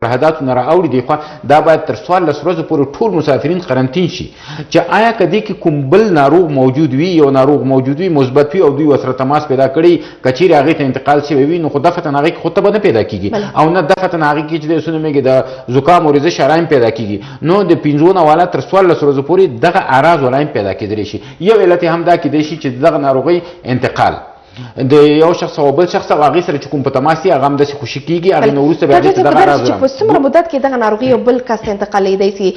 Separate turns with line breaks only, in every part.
سرحداتو نه راوړي دي خو دا باید تر 14 ورځو پورې ټول مسافرین قرنطین شي چې آیا که دې کې کوم بل ناروغ موجود وي یو ناروغ موجود وي مثبت وي او دوی ورسره تماس پیدا کړي که چیرې هغې ته انتقال شوی وي نو خو دفعتاً هغې کې خو تبه نه پیدا کېږي او نه دفعتاً هغې کې چې دی څه نومېږي د زکام او ریزش علایم پیدا کېږي نو د 15 نه والا تر 14 ورځو پورې دغه اعراض علایم پیدا کېدلی شي یو علت یې هم دا کېدی شي چې دغه ناروغۍ انتقال د یو شخص او بل شخص او هغې سره چې کوم په تماس دي هغه هم داسې خوشي کېږي هغې نه وروسته بیا هغې ته دغه اعراض
په څومره مدت کې دغه ناروغي یو بل کس ته انتقالیدی سي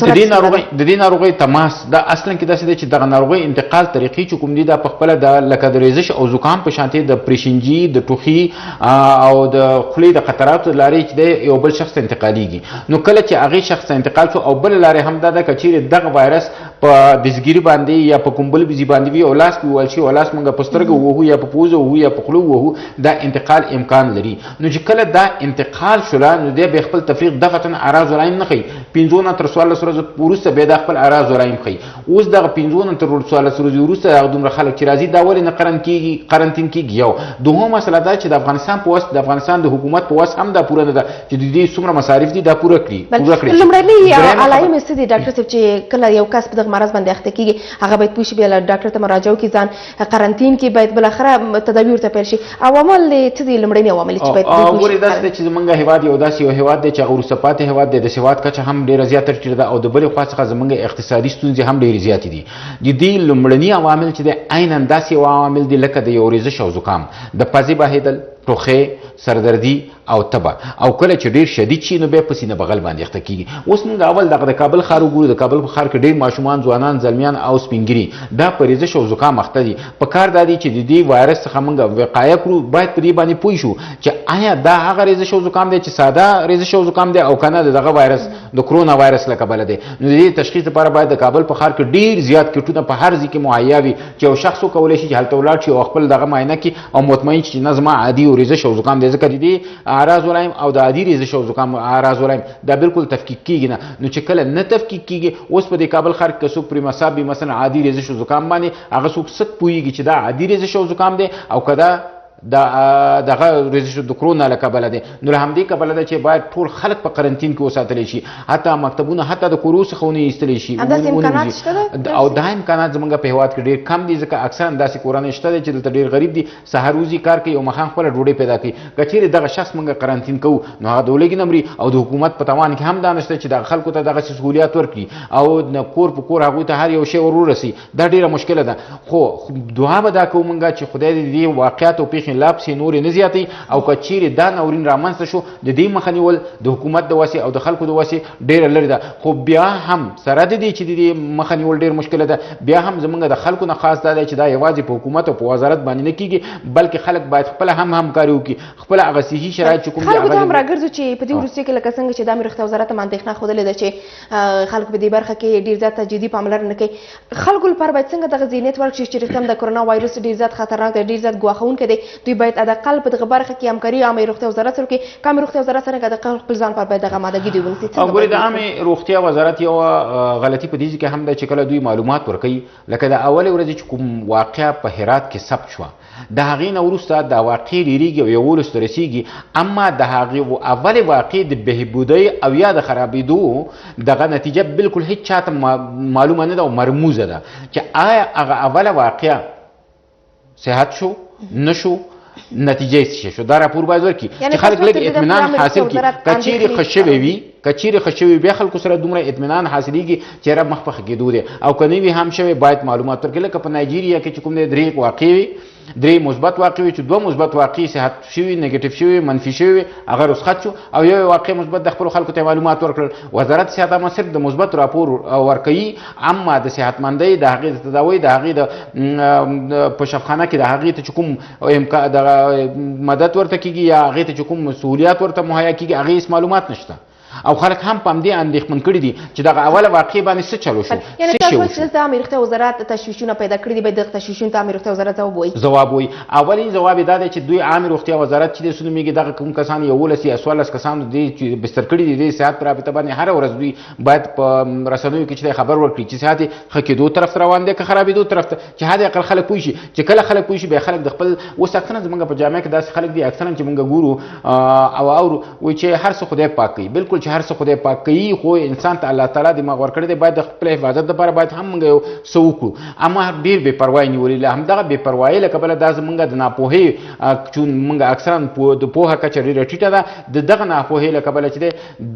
د دې ناروغۍ تماس دا اصلا کې داسې دی چې دغه ناروغۍ انتقال طریقې چې کوم دي دا پخپله د لکه د ریزش او زکام په شانتې د پریشنجي د ټوخي او د خولې د قطراتو لارې چې دی یو بل شخص ته انتقالیږي نو کله چې هغې شخص ته انتقال شو او بله لارې هم دا ده که چیرې دغه وایرس په دزګیري باندې یا په کوم بل بیزي باندې وي او لاس پې ووهل شي او لاس موږ په سترګو ووهو یا په پوزه ووهو یا په خوله ووهو دا انتقال امکان لري نو چې کله دا انتقال شوله نو دی بیا خپل تفریق دغه اعراض علایم نه ښیي 15 نه تر 14 ورځو وروسته بیا دا خپل اعراض علایم ښیي اوس دغه 15 نه تر 14 ورځې وروسته هغه دومره خلک چې راځي دا ولې نه قرنطین کېږي یو دوهم مسله دا چې د افغانستان په وس د افغانستان د حکومت په وس هم دا پوره نه ده چې د دې څومره مصارف دي دا پوره کړي
لومړني علایم څه دي ډاکټر صاحب چې کله یو کس په دغه مرض باندې اخته کېږي هغه باید پوه شي بیا ډاکټر ته مراجعه وکړي ځان قرنطین کې باید بالاخره تدابیر ورته پیل شي عوامل څه دي لومړني عوامل چې باید
ګورې داسې دی چې زموږ هېواد یو داسې یو هېواد دی چې هغه وروسته پاتې هېواد دی د سواد کچه هم ډېره زیاته ټیټه ده او د بلې خوا څخه زموږ اقتصادي ستونزې هم ډېرې زیاتې دي د دې لومړني عوامل چې دی عینا داسې یو عوامل دي لکه د یو ریزش او زکام د پزې بهېدل ټوخې سردردي او تبه او کله چې ډیر شدید شي نو بیا په سینه بغل باندې اخته کیږي اوس موږ اول دغه د کابل ښار وګورو د کابل په ښار کې ډیر ماشومان ځوانان زلمیان او سپینګري دا په ریزش او زکام اخته دي په کار دا دی چې د دې وایرس څخه موږ وقایه کړو باید په دې باندې پوه شو چې آیا دا هغه ریزش او زکام دی چې ساده ریزش او زکام دی او کنه دغه وایرس د کرونا وایرس له کبله دی نو د دې تشخیص لپاره باید د کابل په ښار کې ډیر زیات کټونه په هر ځای کې مهیا وي چې یو شخص وکولی شي چې هلته ولاړ شي او خپل دغه معاینه کړي او مطمئن شي چې نه زما عادي او ریزش او زکام دی ځکه د دې اعراض علایم او د عادي ریزش او زکام اعراض علایم دا بالکل تفکیک کیږي نه نو چې کله نه تفکیک کیږي اوس په دې کابل ښار کې څوک پرې مصاب وي مثلا عادي ریزش او زکام باندې هغه څوک څه پوهېږي چې دا عادي ریزش او زکام دی او که دا دغه ریزش د کرونا له کبله دی نو له همدې کبله ده چې باید ټول خلک په قرنطین کې وساتلی شي حتی مکتبونه حتی د کورو څخه ونه ایستلی شي او دا امکانات زموږ په هېواد کې ډېر کم دي ځکه اکثرا داسې کورنۍ شته دی چې دلته ډېر غریب دي سهار وځي کار کوي او ماښام خپله ډوډۍ پیدا کوي که چیرې دغه شخص موږ قرنطین کوو نو هغه د ولږې نه مري او د حکومت په توان کې هم دا نشته چې دغه خلکو ته دغسې سهولیات ورکړي او کور په کور هغوی ته هر یو شی ورورسي دا ډېره مشکله ده خو دعا به دا کوو موږ چې خدای دې د دې واقعات او پیښې لا پسې نورې نه زیاتوي او که چیرې دا ناورین رامنځته شو د دې مخه نیول د حکومت د وسې او د خلکو د وسې ډېره لرې ده خو بیا هم سره د دې چې د دې مخه نیول ډېر مشکله ده بیا هم زموږ د خلکو نه خاص دا دی چې دا یوازې په حکومت او په وزارت باندې نه کېږي بلکې خلک باید خپله هم همکاري وکړي خپله هغه صحي شرایط چې کوم دي
خلکو ته هم راګرځو چې په دې وروستیو کې لکه څنګه چې د امیر روغتیا وزارت هم اندېښنه ښودلې ده چې خلک په دې برخه کې ډېر زیاته جدي پاملرنه کوي خلکو لپاره باید څنګه دغه ذهنیت ورکړي چې رښتیا هم د کرونا وایرس ډېر زیات خطرناک دی ډېر زیات ګواښونکی دی دوی باید حداقل په دغه برخه کې همکاري عامه روغتیا وزارت سره وکړي که عامه روغتیا وزارت څرنګه د خپل ځان پر باید دغه آمادګي دوی ونیسي
ګورې د عامې روغتیا وزارت یو غلطي په دې کې هم ده چې کله دوی معلومات ورکوي لکه د اولې ورځې چې کوم واقعه په هرات کې ثبت شوه د هغې نه وروسته دا واقعې ډېرېږي او یولسو ته رسېږي اما د هغې اولې واقعې د بهبودۍ او یا د خرابېدو دغه نتیجه بالکل هېڅ چاته معلومه نه ده او مرموزه ده چې آیا هغه اوله واقعه صحت شو نه شو نتیجه څه شو دا راپور باید ورکړي چې خلک لږ اطمینان حاصل کړي که چیرې ښه شوی وي که چیرې ښه شوي بیا خلکو سره دومره اطمینان حاصلېږي چې یاره مخ په ښه کېدو دی او که نه وي هم شوی باید معلومات ورکړي لکه په نایجیریا کې چې کوم دی 3 واقعې وي 3 مثبت واقعې وي چې 2 مثبت واقعې صحت شوي نیګیټیو شوي منفي شوي هغه رخصت شو او یو واقع مثبت د خپلو خلکو ته معلومات ورکړل وزارت صحت عامه صرف د مثبت راپور ورکوي اما د صحتمندۍ د هغې د تداوۍ د هغې د په شفخانه کې د هغې ته چې کوم دغه مدد ورته کېږي یا هغې ته چې کوم سهولیات ورته مهیا کېږي هغې هېڅ معلومات نشته او خلک هم په همدې اندېښمن کړي دي چې دغه اوله واقعې باندې څه چلو شو
یعنې
څه شی
تاسو
وشو.
چې دلته عامې روغتیا وزارت تشویشونه پیدا کړي دي باید دغه تشویشونو ته عامې روغتیا وزارت ځواب ووایي.
ځواب وایي. اولین ځواب یې دا دی چې دوی عامې روغتیا وزارت چې دی څه نومېږي دغه کوم کسان 11 یا 14 کسان دي چې بستر کړي دي د صحت په رابطه باندې هره ورځ دوی باید په رسنیو کې چې خبر ورکړي چې صحت ښه کېدو طرف ته روان دی که خرابېدو طرف ته چې حد اقل خلک پوه شي چې کله خلک پوه شي بیا خلک د خپل اوس اکثرا زموږ په جامعه کې داسې خلک دي اکثرا چې موږ ګورو او اورو وایي چې هر څه خدای پاک کوي. بالکل چې هر څه خدای پاک کوي خو انسان ته الله تعالی دماغ ورکړی دی باید د خپل حفاظت لپاره باید هم موږ یو څه وکړو. اما ډېر بې پروایي نیولې له همدغه بې پروایۍ له کبله دا زموږ د ناپوهۍ چون موږ اکثرا د پوهه کچه ډېره ټیټه ده د دغه ناپوهۍ له کبله چې دی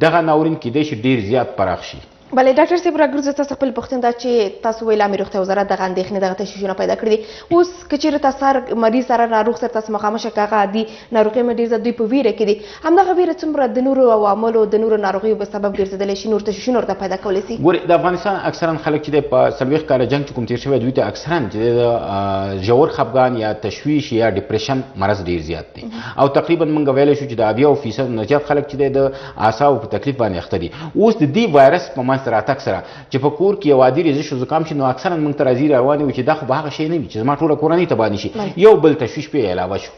دغه ناورین کیدای شي ډېر زیات پراخ شي.
بله ډاکټر صاحب راګرځو تاسو خپل پوښتنه ده چې تاسو ویل عامې روغتیا وزارت دغه اندېښنې دغه تشویشونه پیدا کړي دي. اوس که چېرې تاسو مریض سره ناروغ سره تاسو مخامخ شئ که هغه عادي ناروغۍ مې ډېر زیات دوی په ویره کې دي همدغه ویره څومره د نورو عواملو د نورو ناروغیو په سبب ګرځېدلی شي نور تشویشونه ورته پیدا کولی شي.
ګورې د افغانستان اکثرا خلک چې دی په 40 کاله جنګ چې کوم تېر شوی دوی ته اکثرا چې د ژور خفګان یا تشویش یا ډپریشن مرض ډېر زیات دی او تقریبا موږ ویلی شو چې د 80% نه زیات خلک چې دی د اعصابو په تکلیف باندې اخته دي. اوس د دې وایرس په منځ راتګ سره چې په کور کې یو عادي رېزش او زکام شي نو اکثرا موږ ته راځي روانې وي چې دا خو به هغه شی نه وي چې زما ټوله کورنۍ تباه نه شي. یو بل تشویش پرې علاوه شو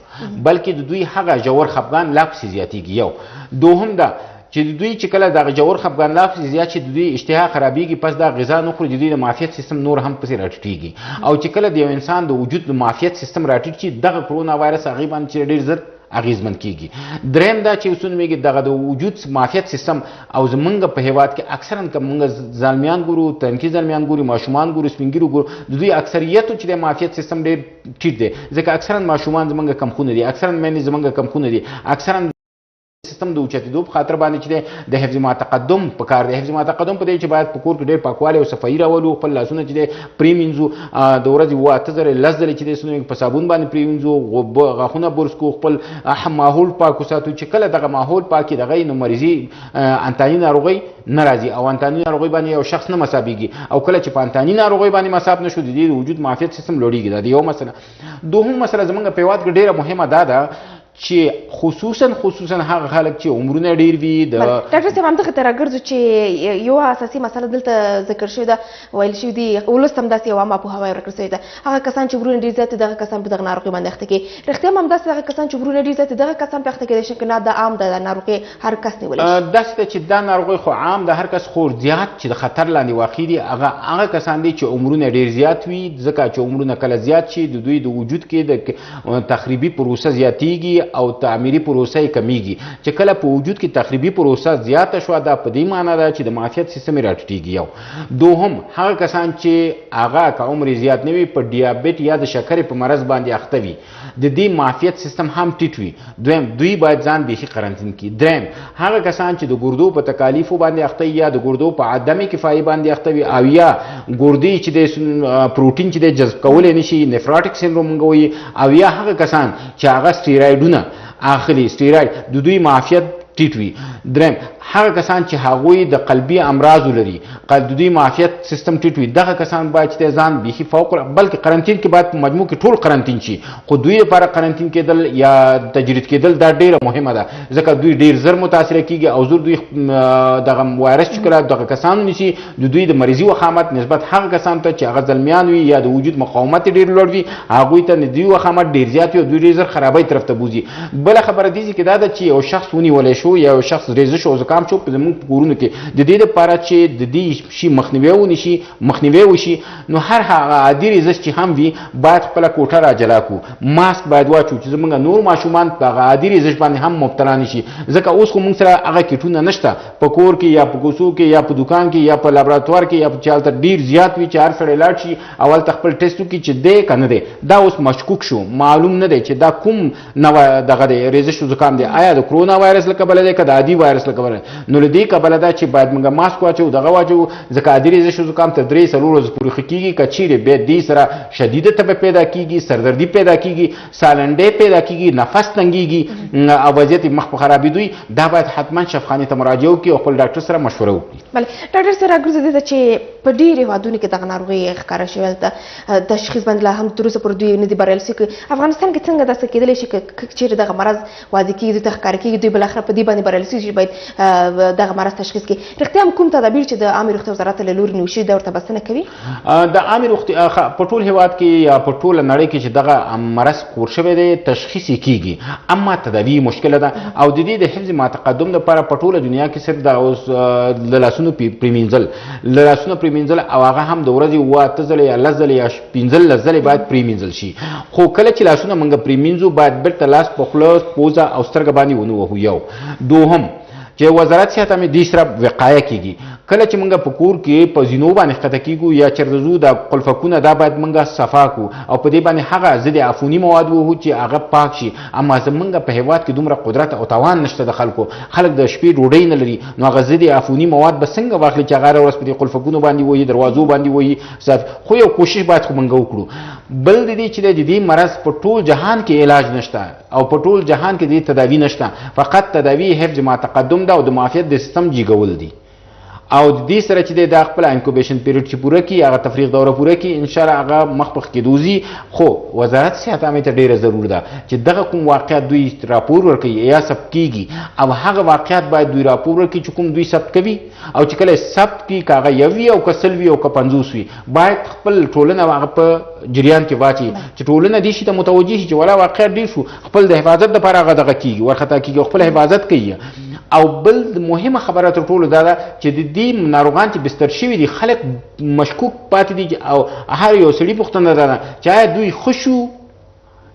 بلکې د دوی هغه ژور خفګان لا پسې زیاتېږي. یو دوهم دا چې دوی چې کله دغه ژور خفګان لا پسې زیات شي د دوی اشتها خرابېږي پس دا غذا نه خوري د دوی د معافیت سیستم نور هم پسې راټیټېږي او چې کله د یو انسان د وجود د معافیت سیستم راټیټ شي دغه کرونا وایرس هغې باندې چې ډېر زر اغیزمن کیږي. دریم دا چې اوسونه میږي دغه د وجود معافیت سیستم او زمونږ په هیواد کې اکثرا که موږ زلمیان ګورو تنکي زلمیان ګورو ماشومان ګورو سپین ګیرو ګورو د دوی اکثریتو چې د معافیت سیستم ډېر ټیټ دی ځکه اکثرا ماشومان زمونږ کمخونه دي اکثرا میندې زمونږ کمخونه دي اکثرا سیستم د اوچتېدو په خاطر باندې چې د حفظ ما تقدم په کار دی. حفظ ما تقدم په دې چې باید په کور کې ډېر پاکوالی او صفایي راولو خپل لاسونه چې دی پرېمینځو د ورځې 8 ځلې 10 ځلې چې دی په صابون باندې پرېمینځو غاښونه برس کړو خپل ماحول پاک وساتو چې کله دغه ماحول پاک دغه نو مریضي انتاني ناروغۍ نه راځي او انتاني ناروغۍ باندې یو شخص نه مصابېږي او کله چې په انتاني ناروغۍ باندې مصاب نه شو د دې د وجود معافیت سیستم لوړېږي. دا یو مسله. دوهم مسله زموږ په هېواد کې ډېره مهمه دا ده چې خصوصا هغه خلک چې عمرونه ډېر وي د
ډاکټر صاحب همدغه ته راګرځو چې یو اساسي مسله دلته ذکر شوې ده ویل شوي دي ولس هم داسې یو عامه پوهاوی ورکړل شوی ده هغه کسان چې عمرونه ډېر زیات دغه کسان په دغه ناروغۍ باندې اخته کېږي. رښتیا هم همداسې هغه کسان چې عمرونه ډېر زیات دغه کسان په اخته کېدای شي که نه دا عام ده دا ناروغۍ هر کس نیولی شي.
داسې ده چې دا ناروغۍ خو عام ده هر کس خو زیات چې د خطر لاندې واقع دي هغه کسان دي چې عمرونه ډېر زیات وي ځکه چې عمرونه کله زیات شي د دوی د وجود کې د تخریبي پروسه زیاتېږي او تعمیري پروسه یې کمیږي. چې کله په وجود کې تخریبي پروسه زیاته شوه دا په دې معنی ده چې د معافیت سیستم یې راټیټېږي. یو دوهم هغه کسان چې هغه که عمر زیات نه وي په ډیابیټ یا د شکرې په مرض باندې اخته وي د دې معافیت سیستم هم ټیټ وي. دویم دوی باید ځان بیخي قرنطین کړي. دریم هغه کسان چې د ګردو په تکالیفو باندې اخته یا د ګردو په عدم کفایي باندې اخته وي او یا ګردې چې د پروټین چې د جذب کولی نه شي نفراټیک سینډروم موږ وایي او یا هغه کسان چې هغه سټیرایډونه اخلي سټیرایډ د دوی معافیت ټیټ وي. دریم هغه کسان چې هغوی د قلبي امراضو لري د دوی معافیت سیستم ټیټ وي دغه کسان باید چې ځان بیخي فوق بلکې قرنطین کې باید په مجموع کې ټول قرنطین شي خو دوی لپاره قرنطین کېدل یا تجرید کېدل دا ډېره مهمه ده ځکه دوی ډېر زر متاثره کېږي او زر دوی دغه وایرس چې کله دغه کسانو نیسي د دوی د مریضي وخامت نسبت هغه کسانو ته چې هغه زلمیان وي یا د وجود مقاومت ډېر لوړ وي هغوی ته د دوی وخامت ډېر زیات وي او دوی ډېر زر خرابۍ طرف ته بوځي. بله خبره دې کې دا ده چې یو شخص ونیولی شو یا یو شخص رېزش او زکام شو په زموږ په کورونو کې د دې لپاره چې د دې شي مخنیوی وشي نو هر هغه عادي رېزش چې هم وي باید خپله کوټه را جلا کړو. ماسک باید واچو چې زموږ نور ماشومان په هغه عادي رېزش باندې هم مبتلا نه شي ځکه اوس خو موږ سره هغه کیټونه نشته په کور کې یا په کوڅو کې یا په دکان کې یا په لابراتوار کې یا چې هلته ډېر زیات وي چې هر سړی لاړ شي او هلته خپل ټیسټ وکړي چې دی که نه دی. دا اوس مشکوک شو معلوم نه دی چې دا کوم نوع دغه دی رېزش او زکام دی آیا د کرونا وایرس له کبله دی که د عادي وایرس له کبله نو له دې کبله ده چې باید موږ ماسک واچو دغه واچو ځکه عادي رېزش او زکام تر 3-4 ورځې پورې ښه کېږي که چیرې بیا دې سره شدیده تبه پیدا کېږي سردردي پیدا کېږي سالنډۍ پیدا کېږي نفس تنګېږي او وضعیت مخ په خرابېدوی دا باید حتما شفاخانې ته مراجعه وکړي او خپل ډاکټر سره مشوره وکړي.
بله ډاکټر صاحب راګرځو دې ته چې په په ډېرو هېوادونو کې دغه ناروغي ښکاره شوې هلته تشخیص باندې لا هم تر اوسه پورې دوی نه دي بریالي شوي. افغانستان کې څنګه داسې کېدلی شي که چېرې دغه مرض واضح کېږي دوی ته ښکاره کېږي دوی بالاخره په دې باندې بریالي شوي چې باید دغه مرض تشخیص کړي. رښتیا هم کوم تدابیر چې د عامې روغتیا وزارت له لوري نیول شوي دا ورته بسنه کوي؟
د عامې روغتیا په ټول هېواد کې یا په ټوله نړۍ کې چې دغه مرض خپور شوی دی تشخیص یې کېږي، اما تداوی مشکله ده او د دې د حفظ ما تقدم لپاره په ټوله دنیا کې صرف د اوس له لاسونو پرېمینځل او هغه هم د ورځې 8 ځلې یا 10 ځلې یا 15 ځلې باید پرېمینځل شي. خو کله چې لاسونه موږ پرېمینځو باید بیرته لاس په خوله، پوزه او سترګه باندې ونه وهو. یو دوهم چې وزارت صحت هم دې سره وقایه کېږي. کله چې موږ په کور کې په زینو باندې ښکته کېږو یا چېرته ځو دا قلفکونه دا باید موږ صفا کړو او په دې باندې هغه ضد عفوني مواد ووهو چې هغه پاک شي. اما زموږ په هېواد کې دومره قدرت او توان نشته د خلکو د شپې ډوډۍ نه لري، نو هغه ضد عفوني مواد به څنګه واخلي چې هغه هره ورځ په دې قلفکونو باندې وهي، دروازو باندې وهي. خو یو کوشش باید خو موږ وکړو. بل د دې چې د دې مرض په ټول جهان کې علاج نشته او په ټول جهان کې د تداوی نشته، فقط تداوی حفظ ما تقدم ده او د معافیت د سیستم جیګول دي. او د دې سره چې د خپل انکوبیشن پیریډ چې پوره کړي، هغه تفریغ دوره پوره کړي، ان شاء الله هغه مخ کېدوزي. خو وزارت صحت هم ته ډیره ضرور ده چې دغه کوم واقعیت دوی راپور ورکړي یا ثبت کیږي او هغه واقعیت باید دوی راپور ورکړي چې کوم دوی ثبت کوي او چې کله ثبت کړي کاغه یوي او کسل وي او که 50 وي، باید خپل ټولنه هغه په جریان کې واچي چې ټولنه دې شي ته متوجه شي چې ولا واقعیت ډیر شو، خپل د حفاظت لپاره هغه دغه کیږي ورخطا کیږي، خپل حفاظت کوي. او بل مهمه خبره تر ټولو دا ده چې د دې ناروغان چې بستر شوي دي خلک مشکوک پاتې دي او هر یو سړي پوښتنه ده چې آیا دوی ښه شو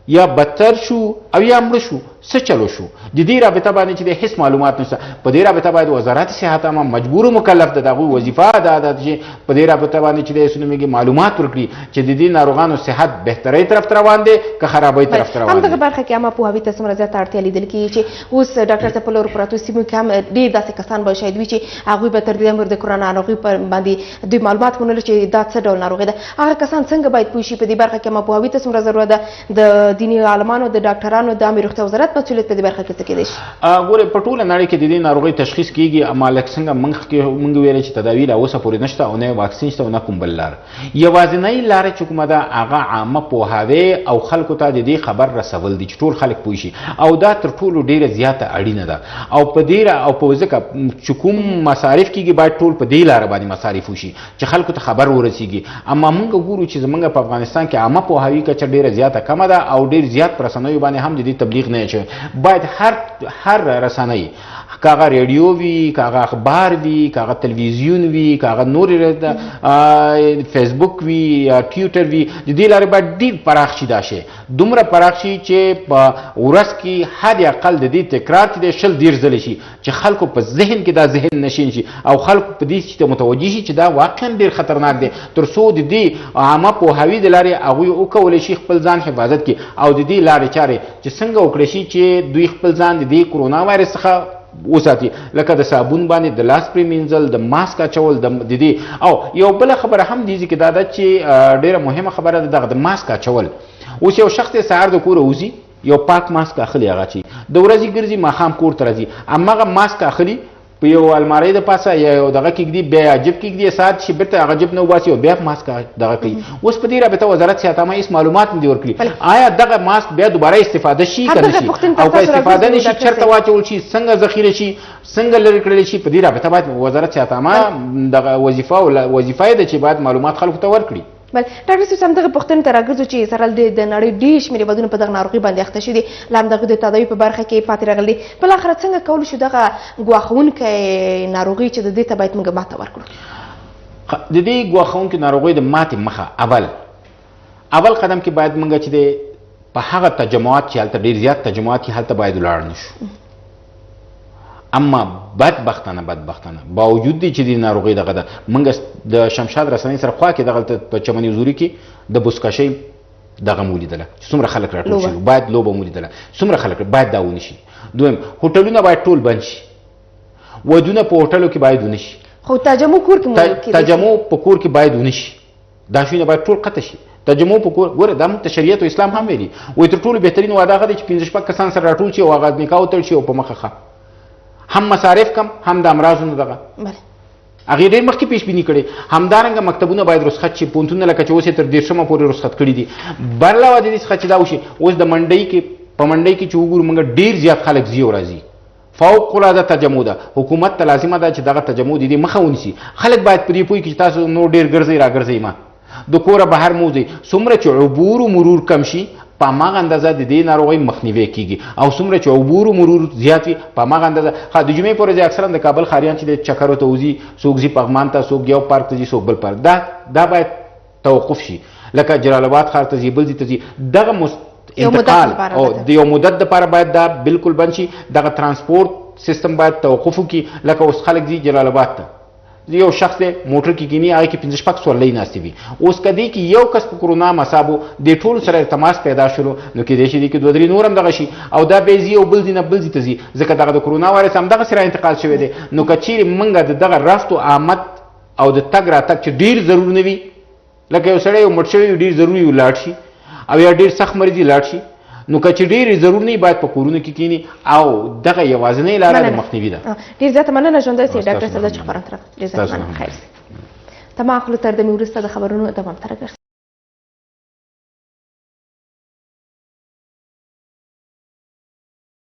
یا بدتر شو او یا مړه شو، څه چلو شو. د دې رابطه باندې چې د هیڅ معلومات نشته. په دې رابطه باید وزارت صحت هم مجبور مکلف ده، دغه وظیفه ده چې په دې رابطه باندې چې د سنومیږي معلومات ورکړي چې د دې ناروغانو صحت بهتري طرف ته روان دي که خرابۍ طرف ته روان دي.
همدغه برخه کې عامه پوهاوي ته څومره زیاته اړتیا لیدل کېږي چې اوس ډاکټر صاحب په لور پراتو سیمو کې هم ډېر داسې کسان به شاید وي چې هغوی به تر دې هم د کرونا ناروغۍ پر باندې دوی معلومات ونه لري چې دا څه ډول ناروغي ده. هغه کسان څنګه باید پوه شي په دې برخه کې عامه پوهاوي ته څومره ضرورت ده؟ د دیني عالمانو، د ډاکټرانو، د عامې روغتیا وزارت مسؤلیت په دې برخه کې څه کېدای شي؟
ګوره په ټوله نړۍ کې د دې ناروغۍ تشخیص کېږي، اما لکه څنګه موږ ویلې چې تداوی لا اوسه پورې نشته او نه واکسین شته او نه کوم بل لار. یوازینۍ لاره چې کومه ده هغه عامه پوهاوی او خلکو ته د دې خبر رسول دي چې ټول خلک پوه شي او دا تر ټولو ډیره زیاته اړینه ده. او په دې او په ځکه چې کوم مصارف کېږي باید ټول په دې لاره باندې مصارف وشي چې خلکو ته خبر ورسیږي. اما موږ ګورو چې زموږ په افغانستان کې عامه پوهاوی کچه ډیره زیاته کمه ده او ډیر زیات پر رسنیو باندې هم د دې تبلیغ نه شي. باید هر رسنۍ کاغه ریډیو وي، کاغه اخبار وي، کاغه تلویزیون وي، کاغه نور فیسبوک وي یا ټویټر وي، د دې لارې باید ډېر پراخ شي. دا شی دومره پراخ شي چې په ورځ کې حد اقل د دې تکرار چې 10 ځلې شي چې خلکو په ذهن کې دا ذهن نشین شي او خلکو په دې چې متوجه شي چې دا واقعا ډېر خطرناک دی، تر څو د دې عامه پوهاوی د لارې هغوی وکولی شي خپل ځان حفاظت کړي او د دې لارې چارې چې څنګه وکړی شي چې دوی خپل ځان د دې کرونا وایرس څخه وساتي، لکه د صابون باندې د لاس پرېمینځل، د ماسک اچول، د دې. او یو بله خبره هم دې کې دا ده چې ډېره مهمه خبره ده دغه د ماسک اچول. اوس یو شخص سهار د کوره وځي یو پاک ماسک اخلي، هغه چې د ورځې ګرځي ماښام کور ته راځي، هماغه ماسک اخلي په یو المارۍ د پاسه یا یو دغه کېږدي، بیا جیب کېږدي، ساعت شي بیرته هغه جیب نه وباسي او بیا ماسک دغه کوي. اوس په دې رابطه وزارت صحت هم هېڅ معلومات نه دي ورکړي آیا دغه ماسک بیا دوباره استفاده شي که نه شي او که استفاده نه شي چېرته واچول شي، څنګه ذخیره شي، څنګه لرې کړلی شي. په دې رابطه باید وزارت صحت هم دغه وظیفه یې ده چې باید معلومات خلکو ته ورکړي.
بل ډاکټر صاحب همدغه پوښتنې ته راګرځو چې سره د نړۍ ډېر شمېر هېوادونه په دغه ناروغۍ باندې اخته شوي دي، لا همدغه د تداوي په برخه کې پاتې راغلي دي. بالاخره څنګه کولی شو دغه ګواښونکی ناروغي چې د دې ته باید موږ ماته ورکړو؟
د دې ګواښونکې ناروغۍ د ماتې مخه اول قدم کې باید موږ چې د په هغه تجمعات چې هلته ډېر زیات تجمعات هلته باید ولاړ نه شو. اما بدبختانه باوجود دی چې د ناروغۍ دغه ده، موږ د شمشاد رسنۍ سره خوا کې دغلته په چمن زوري کې د بزکشۍ دغه مو لیدله چې څومره خلک راټول شوي، باید لوبه مو لیدله څومره خلک، باید دا ونه شي. دویم هوټلونه باید ټول بند شي، ودونه په هوټلو کې باید ونه شي،
خو تجمع کور کې
تجمع په کور کې باید ونه شي. دا شیونه باید ټول قطع شي. تجمع په کور ګوره دا موږ ته شریعت او اسلام هم ویلي وایي تر ټولو بهترین واده هغه دی چې 5-6 کسان سره راټول شي او هغه نکاح وتړل شي او په مخه هم مصارف کم هم د امراضونو دغه. هغې ډېر مخکې پیش بیني کړې. همدارنګه مکتبونه باید رخصت شي، پوهنتونونه لکه چې اوس یې تر 13 پورې رخصت کړي دي. بر علاوه د دې څخه چې دا وشي، اوس د منډۍ کې په منډۍ کې چې وګورو موږ ډېر زیات خلک ځي او راځي، فوق العاده تجمع ده. حکومت ته لازمه ده چې دغه تجمع د دې مخه ونیسي. خلک باید په دې پوه کړي چې تاسو نور ډېر ګرځئ راګرځئ مه، د کوره بهر مه وځئ. څومره چې عبور و مرور کم شي په هماغه اندازه د دې ناروغۍ مخنیوی کیږي، او څومره چې عبور و مرور زیات وي په هماغه اندازه. د جمعې په ورځ اکثرا د کابل ښاریان چې د چکرو ته وځي، څوک ځي پغمان ته، څوک یو پارک ته ځي، څوک بل پارک. دا باید توقف شي. لکه جلال آباد ښار ته ځي، بل ځای ته ځي، دغه انتقال او د یو مدت لپاره باید دا بالکل بند شي. دغه ترانسپورت سیستم باید توقف وکړي. لکه اوس خلک ځي جلال آباد ته، یو شخص دی موټر کې کینی، هغه کې 5-6 سورلۍ ناستې وي. اوس کدی کې یو کس په کرونا مصابو د ټولو سره تماس پیدا شلو، نو کېدای شي کې 2-3 نور هم دغه شي، او دا به ځي او بل ځای نه بل ځای ته ځي، ځکه دغه د کرونا وایرس همدغه سره انتقال شوی دی. نو که چیرې موږ د دغه رفت و آمد او د تګ راتګ چې ډېر ضرور نه وي، لکه یو سړی یو مړ شوی ډېر ضروري ولاړ شي، او یا ډېر سخت مریض لاړ شي، نو که چې ډېرې ضرور نه باید په کورونو کې کینی، او دغه یوازینۍ لاره د مخنیوي ده.
ډېر زیاته مننه ژوندی سي ډاکټر صاحب چې خبرونه ډېر زیات مننه. خیر تمام خپل تر د وروسته د خبرونو دوام تر